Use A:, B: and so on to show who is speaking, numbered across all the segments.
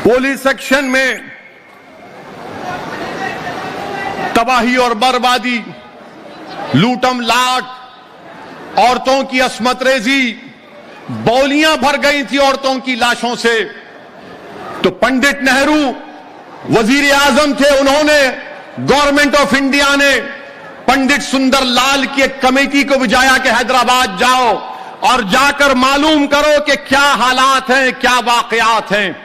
A: Police section में तबाही और बर्बादी, लूटम लाट, औरतों की अस्मत रेजी, बौलियां भर गई थी औरतों की लाशों से। तो पंडित नेहरू वजीर आजम थे, उन्होंने गवर्नमेंट ऑफ इंडिया ने पंडित सुंदर लाल की एक कमेटी को भेजा कि हैदराबाद जाओ और जाकर मालूम करो कि क्या हालात हैं, क्या वाकयात हैं।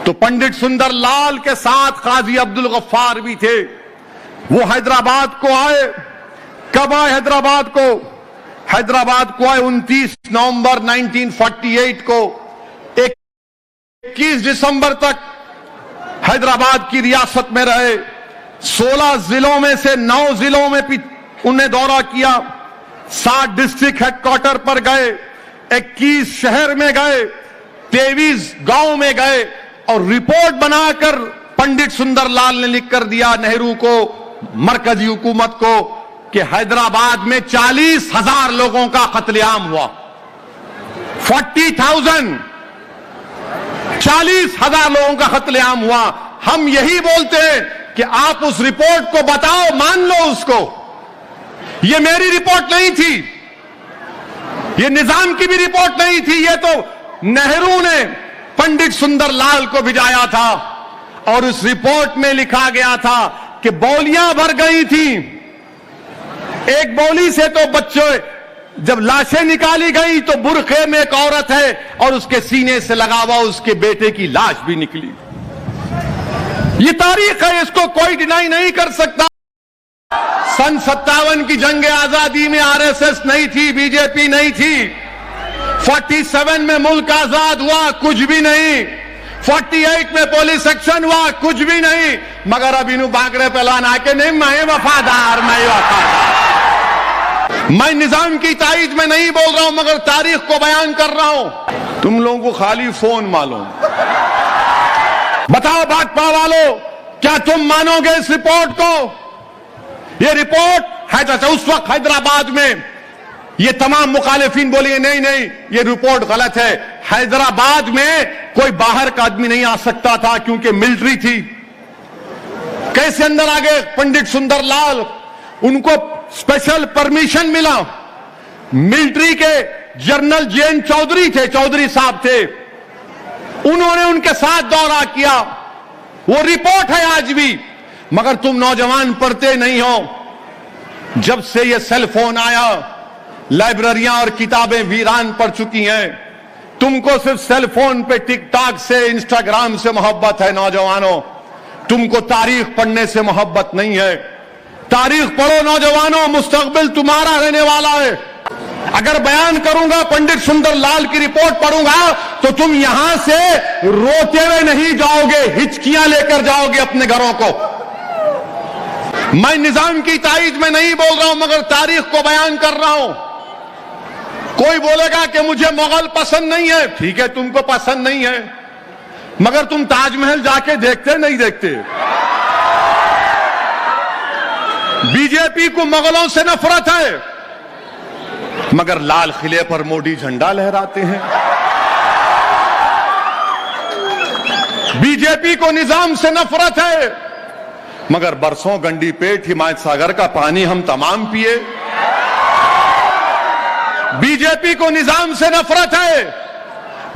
A: तो पंडित सुंदर लाल के साथ काजी अब्दुल गफ्फार भी थे। वो हैदराबाद को आए। कब आए हैदराबाद को? हैदराबाद को आए 29 नवंबर 1948 को। 21 दिसंबर तक हैदराबाद की रियासत में रहे। 16 जिलों में से 9 जिलों में उन्हें दौरा किया। 7 डिस्ट्रिक्ट हेडक्वार्टर पर गए, 21 शहर में गए, 23 गांव में गए और रिपोर्ट बनाकर पंडित सुंदर लाल ने लिख कर दिया नेहरू को, मरकजी हुकूमत को, कि हैदराबाद में 40,000 लोगों का कत्लेआम हुआ। 40,000, 40,000 लोगों का कत्लेआम हुआ। हम यही बोलते हैं कि आप उस रिपोर्ट को बताओ, मान लो उसको। ये मेरी रिपोर्ट नहीं थी, ये निजाम की भी रिपोर्ट नहीं थी, ये तो नेहरू ने पंडित सुंदर लाल को भिजाया था। और उस रिपोर्ट में लिखा गया था कि बौलियां भर गई थी। एक बौली से तो बच्चे, जब लाशें निकाली गई तो बुरखे में एक औरत है और उसके सीने से लगा हुआ उसके बेटे की लाश भी निकली। ये तारीख है, इसको कोई डिनाई नहीं कर सकता। सन 57 की जंग आजादी में आरएसएस नहीं थी, बीजेपी नहीं थी। 47 में मुल्क आजाद हुआ, कुछ भी नहीं। 48 में पुलिस एक्शन हुआ, कुछ भी नहीं। मगर अब इन्हों बांकड़े पहलान आके नहीं, मैं वफादार, मैं वफादार। मैं निजाम की ताईद में नहीं बोल रहा हूं, मगर तारीख को बयान कर रहा हूं। तुम लोगों को खाली फोन मालूम। बताओ भाजपा वालों, क्या तुम मानोगे इस रिपोर्ट को? ये रिपोर्ट है, चाचा उस वक्त हैदराबाद में ये तमाम मुखालिफिन बोलिए नहीं नहीं ये रिपोर्ट गलत है। हैदराबाद में कोई बाहर का आदमी नहीं आ सकता था क्योंकि मिलिट्री थी। कैसे अंदर आ गए पंडित सुंदर लाल? उनको स्पेशल परमिशन मिला। मिलिट्री के जनरल जेएन चौधरी थे, चौधरी साहब थे, उन्होंने उनके साथ दौरा किया। वो रिपोर्ट है आज भी, मगर तुम नौजवान पढ़ते नहीं हो। जब से ये सेल फोन आया, लाइब्रेरियां और किताबें वीरान पड़ चुकी हैं। तुमको सिर्फ सेल फोन पे टिकटॉक से, इंस्टाग्राम से मोहब्बत है नौजवानों, तुमको तारीख पढ़ने से मोहब्बत नहीं है। तारीख पढ़ो नौजवानों, मुस्तकबिल तुम्हारा रहने वाला है। अगर बयान करूंगा, पंडित सुंदर लाल की रिपोर्ट पढ़ूंगा, तो तुम यहां से रोते हुए नहीं जाओगे, हिचकियां लेकर जाओगे अपने घरों को। मैं निजाम की ताईद में नहीं बोल रहा हूं, मगर तारीख को बयान कर रहा हूं। कोई बोलेगा कि मुझे मुगल पसंद नहीं है, ठीक है, तुमको पसंद नहीं है, मगर तुम ताजमहल जाके देखते नहीं देखते? बीजेपी को मुगलों से नफरत है, मगर लाल किले पर मोदी झंडा लहराते हैं। बीजेपी को निजाम से नफरत है, मगर बरसों गंडी पेट हिमायत सागर का पानी हम तमाम पिए। बीजेपी को निजाम से नफरत है,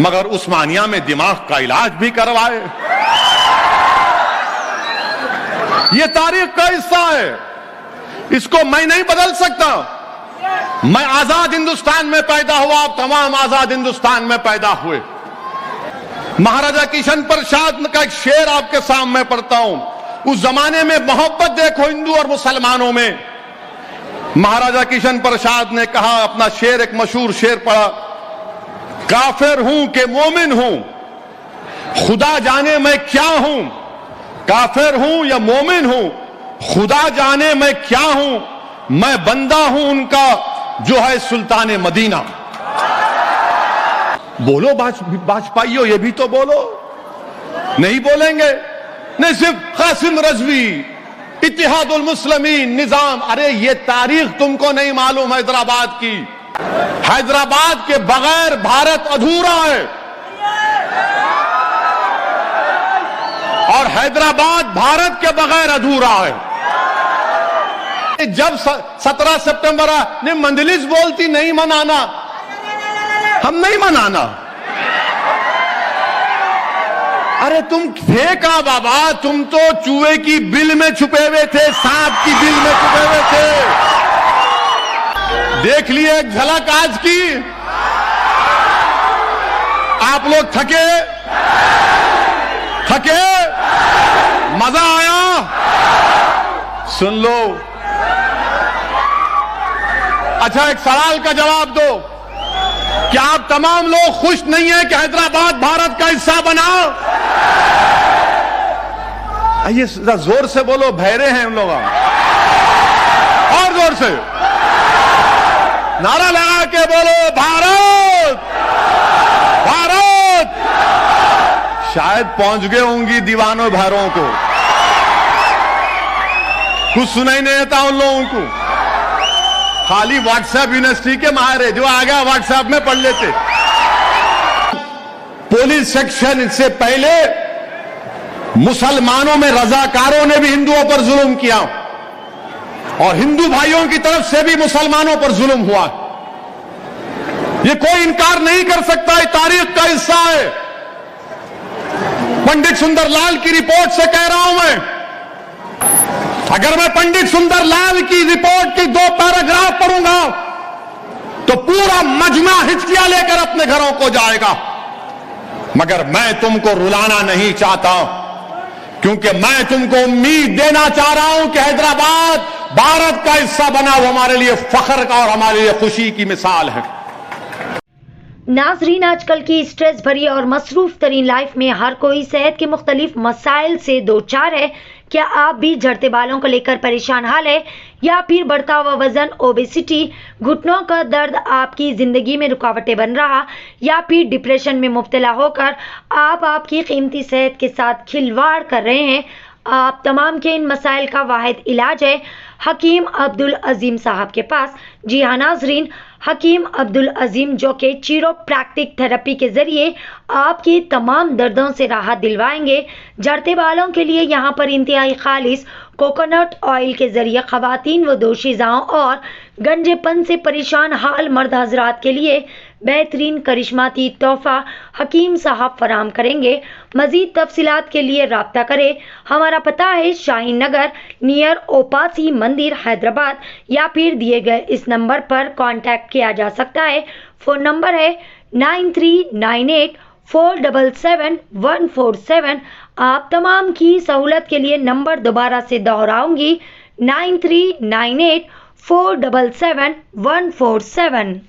A: मगर उस्मानिया में दिमाग का इलाज भी करवाए। ये तारीख का हिस्सा है, इसको मैं नहीं बदल सकता। मैं आजाद हिंदुस्तान में पैदा हुआ, आप तमाम आजाद हिंदुस्तान में पैदा हुए। महाराजा किशन प्रसाद का एक शेर आपके सामने पढ़ता हूं। उस जमाने में मोहब्बत देखो हिंदू और मुसलमानों में। महाराजा किशन प्रसाद ने कहा, अपना शेर, एक मशहूर शेर पढ़ा, काफिर हूं कि मोमिन हूं, खुदा जाने मैं क्या हूं। काफिर हूं या मोमिन हूं, खुदा जाने मैं क्या हूं। मैं बंदा हूं उनका जो है सुल्तान मदीना। बोलो बाजपाइयों, ये भी तो बोलो। नहीं बोलेंगे? नहीं, सिर्फ कासिम रजवी, इत्तेहादुल मुस्लिमीन, निजाम। अरे ये तारीख तुमको नहीं मालूम हैदराबाद की। हैदराबाद के बगैर भारत अधूरा है। हैदराबाद भारत के बगैर अधूरा है। जब 17 सितंबर ने मंजलिस बोलती नहीं मनाना, हम नहीं मनाना। अरे तुम थे कहां बाबा, तुम तो चूहे की बिल में छुपे हुए थे, सांप की बिल में छुपे हुए थे। देख लिए एक झलक आज की। आप लोग थके, मजा आया? सुन लो। अच्छा, एक सवाल का जवाब दो। क्या आप तमाम लोग खुश नहीं हैं कि हैदराबाद भारत का हिस्सा बना? आइए जोर से बोलो, बहरे हैं हम लोग। और जोर से नारा लगा के बोलो, भारत भारत। शायद पहुंच गए होंगी दीवानों भारों को, कुछ सुनाई नहीं देता उन लोगों को। खाली व्हाट्सएप यूनिवर्सिटी के माहिर है, जो आ गया व्हाट्सएप में पढ़ लेते। पुलिस सेक्शन से पहले मुसलमानों में रजाकारों ने भी हिंदुओं पर जुल्म किया, और हिंदू भाइयों की तरफ से भी मुसलमानों पर जुल्म हुआ। ये कोई इनकार नहीं कर सकता, ये तारीख का हिस्सा है। पंडित सुंदरलाल की रिपोर्ट से कह रहा हूं मैं, अगर मैं पंडित सुंदरलाल की रिपोर्ट की 2 पैराग्राफ पढ़ूंगा तो पूरा मजमा हिचकियां लेकर अपने घरों को जाएगा। मगर मैं तुमको रुलाना नहीं चाहता, क्योंकि मैं तुमको उम्मीद देना चाह रहा हूं कि हैदराबाद भारत का हिस्सा बना, वो हमारे लिए फख्र का और हमारे लिए खुशी की मिसाल है।
B: नाजरीन, आजकल की स्ट्रेस भरी और मसरूफ तरीन लाइफ में हर कोई सेहत के मुख्तलिफ मसाइल से दो चार है। क्या आप भी झड़ते बालों को लेकर परेशान हाल है, या फिर बढ़ता हुआ वजन, ओबेसिटी, घुटनों का दर्द आपकी जिंदगी में रुकावटें बन रहा, या फिर डिप्रेशन में मुब्तला होकर आप आपकी कीमती सेहत के साथ खिलवाड़ कर रहे हैं? आप तमाम के इन मसाइल का वाहिद इलाज है हकीम अब्दुल अजीम साहब के पास। जी हाँ नाजरीन, हकीम अब्दुल अजीम जो कि चिरोप्रैक्टिक थेरेपी के जरिए आपकी तमाम दर्दों से राहत दिलवाएंगे। झड़ते बालों के लिए यहाँ पर इंतहाई खालिस कोकोनट ऑयल के जरिए खवातीन व दोशीज़ाओं और गंजेपन से परेशान हाल मर्द हजरात के लिए बेहतरीन करिश्माती तोहफा हकीम साहब फराम करेंगे। मजीद तफसीलात के लिए राब्ता करें। हमारा पता है शाहीन नगर नियर ओपासी मंदिर हैदराबाद, या फिर दिए गए इस नंबर पर कांटेक्ट किया जा सकता है। फ़ोन नंबर है 9398477147। आप तमाम की सहूलत के लिए नंबर दोबारा से दोहराऊंगी, 9398477147।